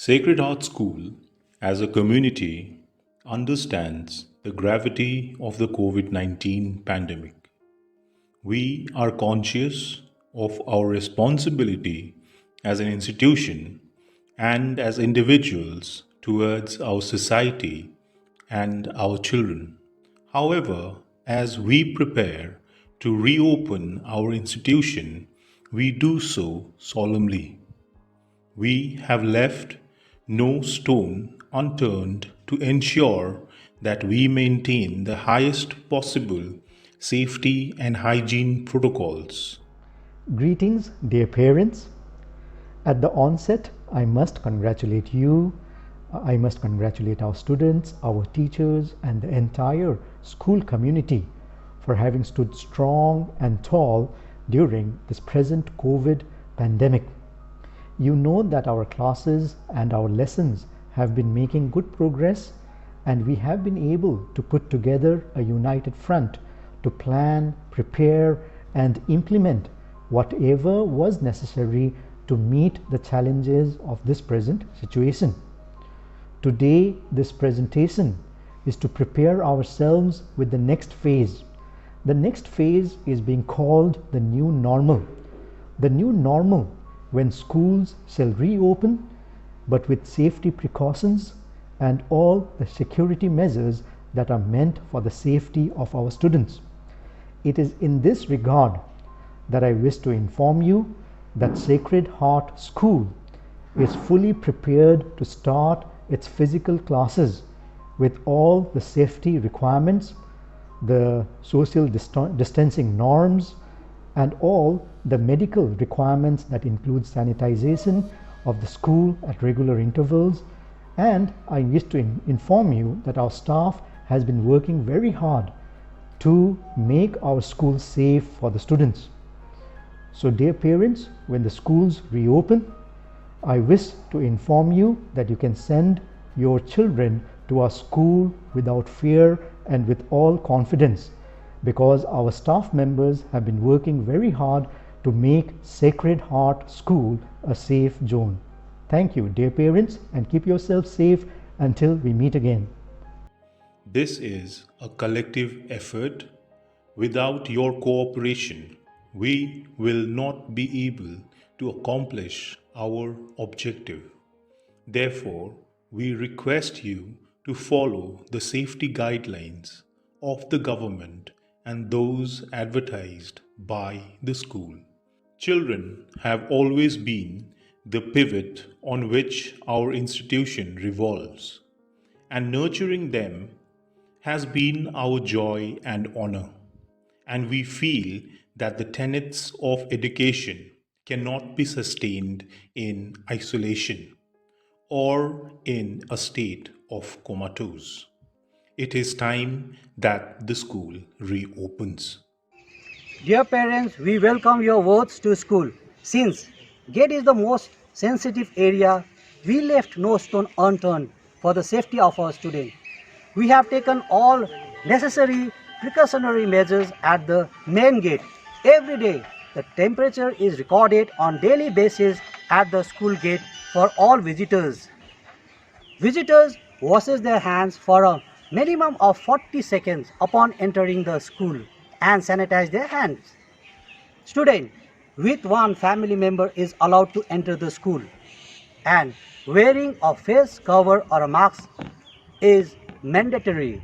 Sacred Heart School, as a community, understands the gravity of the COVID 19 pandemic. We are conscious of our responsibility as an institution and as individuals towards our society and our children. However, as we prepare to reopen our institution, we do so solemnly. We have left no stone unturned to ensure that we maintain the highest possible safety and hygiene protocols. Greetings, dear parents. At the onset, I must congratulate you. I must congratulate our students, our teachers, and the entire school community for having stood strong and tall during this present COVID pandemic. You know that our classes and our lessons have been making good progress, and we have been able to put together a united front to plan, prepare, and implement whatever was necessary to meet the challenges of this present situation. Today, this presentation is to prepare ourselves with the next phase. The next phase is being called the new normal. The new normal when schools shall reopen, but with safety precautions and all the security measures that are meant for the safety of our students. It is in this regard that I wish to inform you that Sacred Heart School is fully prepared to start its physical classes with all the safety requirements, the social distancing norms, and all the medical requirements that include sanitization of the school at regular intervals. And I wish to inform you that our staff has been working very hard to make our school safe for the students. So dear parents, when the schools reopen, I wish to inform you that you can send your children to our school without fear and with all confidence, because our staff members have been working very hard to make Sacred Heart School a safe zone. Thank you, dear parents, and keep yourself safe until we meet again. This is a collective effort. Without your cooperation, we will not be able to accomplish our objective. Therefore, we request you to follow the safety guidelines of the government and those advertised by the school. Children have always been the pivot on which our institution revolves, and nurturing them has been our joy and honor. And we feel that the tenets of education cannot be sustained in isolation or in a state of comatose. It is time that the school reopens. Dear parents, we welcome your votes to school. Since gate is the most sensitive area, we left no stone unturned for the safety of our students. We have taken all necessary precautionary measures at the main gate. Every day, the temperature is recorded on daily basis at the school gate for all visitors. Visitors washes their hands for a minimum of 40 seconds upon entering the school and sanitize their hands. Student with one family member is allowed to enter the school, and wearing a face cover or a mask is mandatory.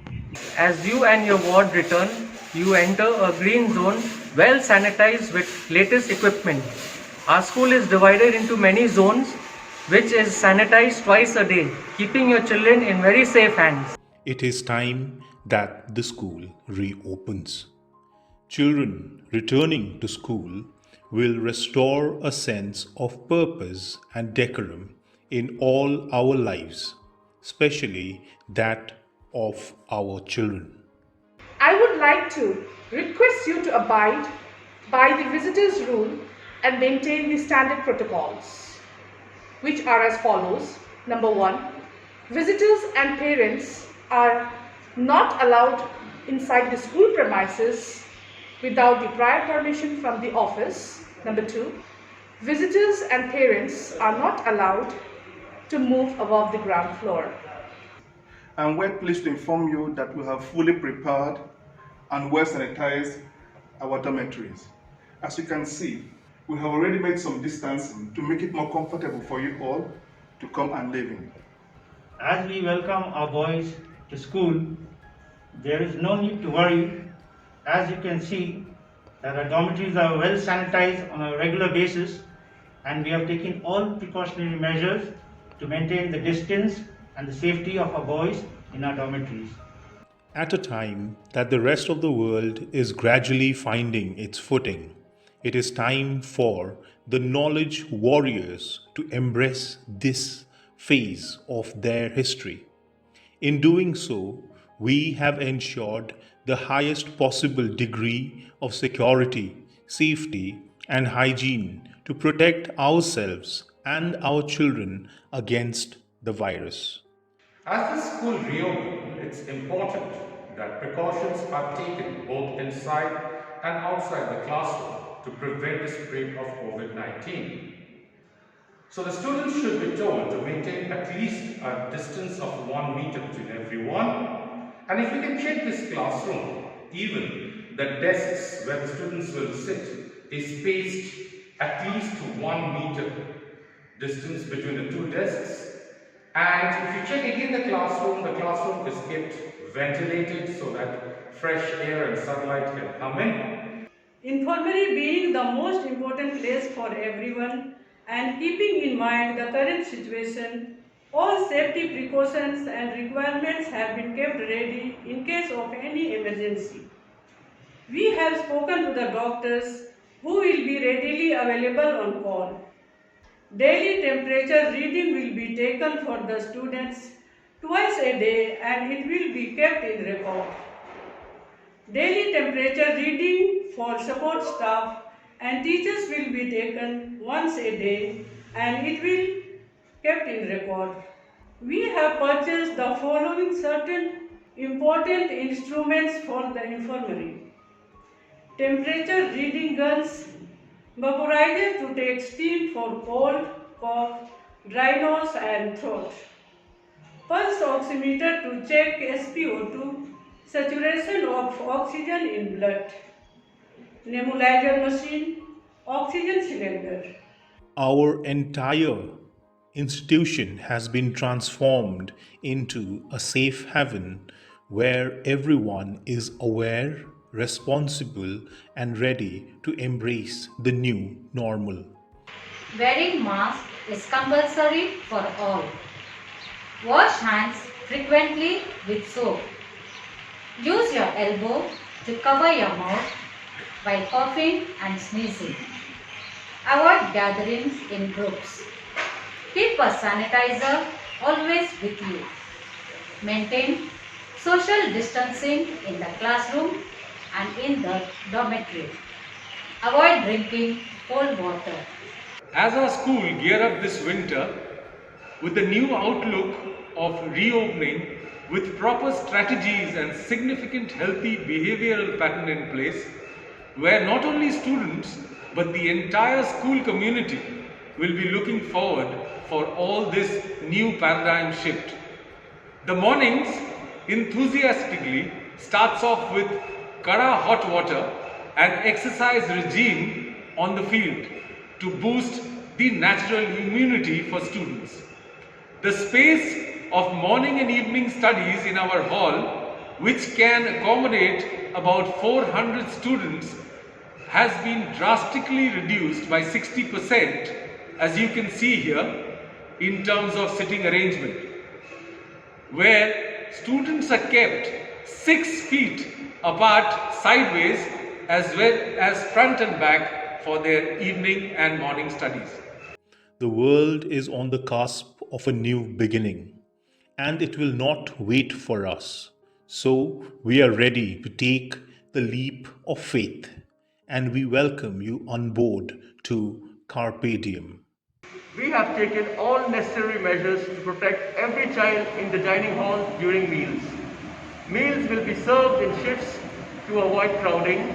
As you and your ward return, you enter a green zone well sanitized with latest equipment. Our school is divided into many zones which is sanitized twice a day, keeping your children in very safe hands. It is time that the school reopens. Children returning to school will restore a sense of purpose and decorum in all our lives, especially that of our children. I would like to request you to abide by the visitors' rule and maintain the standard protocols, which are as follows. Number one, visitors and parents are not allowed inside the school premises without the prior permission from the office. Number two, visitors and parents are not allowed to move above the ground floor. And we're pleased to inform you that we have fully prepared and well sanitized our dormitories. As you can see, we have already made some distancing to make it more comfortable for you all to come and live in. As we welcome our boys to school, there is no need to worry. As you can see, that our dormitories are well sanitized on a regular basis, and we have taken all precautionary measures to maintain the distance and the safety of our boys in our dormitories. At a time that the rest of the world is gradually finding its footing, it is time for the knowledge warriors to embrace this phase of their history. In doing so, we have ensured the highest possible degree of security, safety, and hygiene to protect ourselves and our children against the virus. As the school reopens, it's important that precautions are taken both inside and outside the classroom to prevent the spread of COVID-19. So the students should be told to maintain at least a distance of 1 meter between everyone. And if you can check this classroom, even the desks where the students will sit is spaced at least 1 meter distance between the two desks. And if you check again the classroom is kept ventilated so that fresh air and sunlight can come in. Infirmary being the most important place for everyone, and keeping in mind the current situation, all safety precautions and requirements have been kept ready in case of any emergency. We have spoken to the doctors who will be readily available on call. Daily temperature reading will be taken for the students twice a day, and it will be kept in record. Daily temperature reading for support staff and teachers will be taken once a day, and it will kept in record. We have purchased the following certain important instruments for the infirmary: temperature reading guns, vaporizer to take steam for cold, cough, dry nose and throat, pulse oximeter to check SpO2, saturation of oxygen in blood, nebulizer machine, oxygen cylinder. Our entire institution has been transformed into a safe haven where everyone is aware, responsible, and ready to embrace the new normal. Wearing mask is compulsory for all. Wash hands frequently with soap. Use your elbow to cover your mouth while coughing and sneezing. Avoid gatherings in groups. Keep a sanitizer always with you. Maintain social distancing in the classroom and in the dormitory. Avoid drinking cold water. As our school gear up this winter with the new outlook of reopening with proper strategies and significant healthy behavioral pattern in place, where not only students but the entire school community will be looking forward for all this new paradigm shift. The mornings enthusiastically starts off with Kada hot water and exercise regime on the field to boost the natural immunity for students. The space of morning and evening studies in our hall, which can accommodate about 400 students, has been drastically reduced by 60%, as you can see here, in terms of sitting arrangement, where students are kept 6 feet apart sideways as well as front and back for their evening and morning studies. The world is on the cusp of a new beginning, and it will not wait for us. So we are ready to take the leap of faith, and we welcome you on board to Carpe Diem. We have taken all necessary measures to protect every child in the dining hall during meals. Meals will be served in shifts to avoid crowding.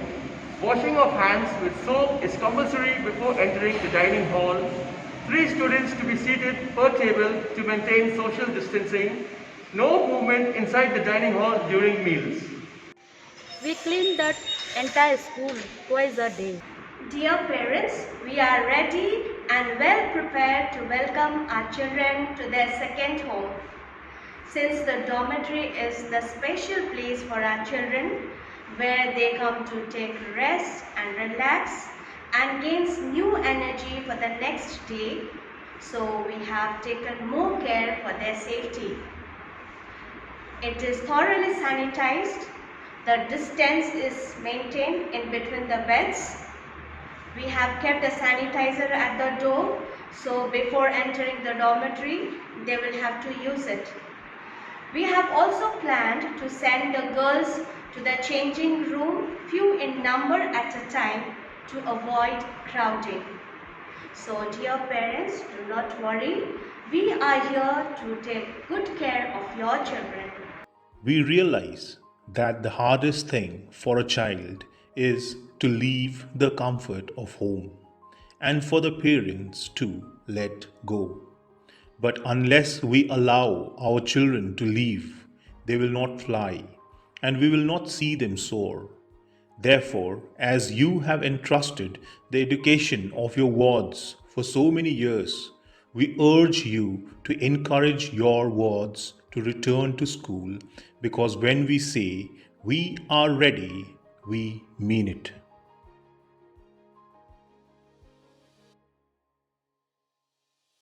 Washing of hands with soap is compulsory before entering the dining hall. 3 students to be seated per table to maintain social distancing. No movement inside the dining hall during meals. We clean the entire school twice a day. Dear parents, we are ready and well prepared to welcome our children to their second home. Since the dormitory is the special place for our children, where they come to take rest and relax and gains new energy for the next day, so we have taken more care for their safety. It is thoroughly sanitized. The distance is maintained in between the beds. We have kept a sanitizer at the door, so before entering the dormitory, they will have to use it. We have also planned to send the girls to the changing room, few in number at a time, to avoid crowding. So dear parents, do not worry. We are here to take good care of your children. We realize that the hardest thing for a child is to leave the comfort of home and for the parents to let go. But unless we allow our children to leave, they will not fly and we will not see them soar. Therefore, as you have entrusted the education of your wards for so many years, we urge you to encourage your wards to return to school, because when we say we are ready, we mean it.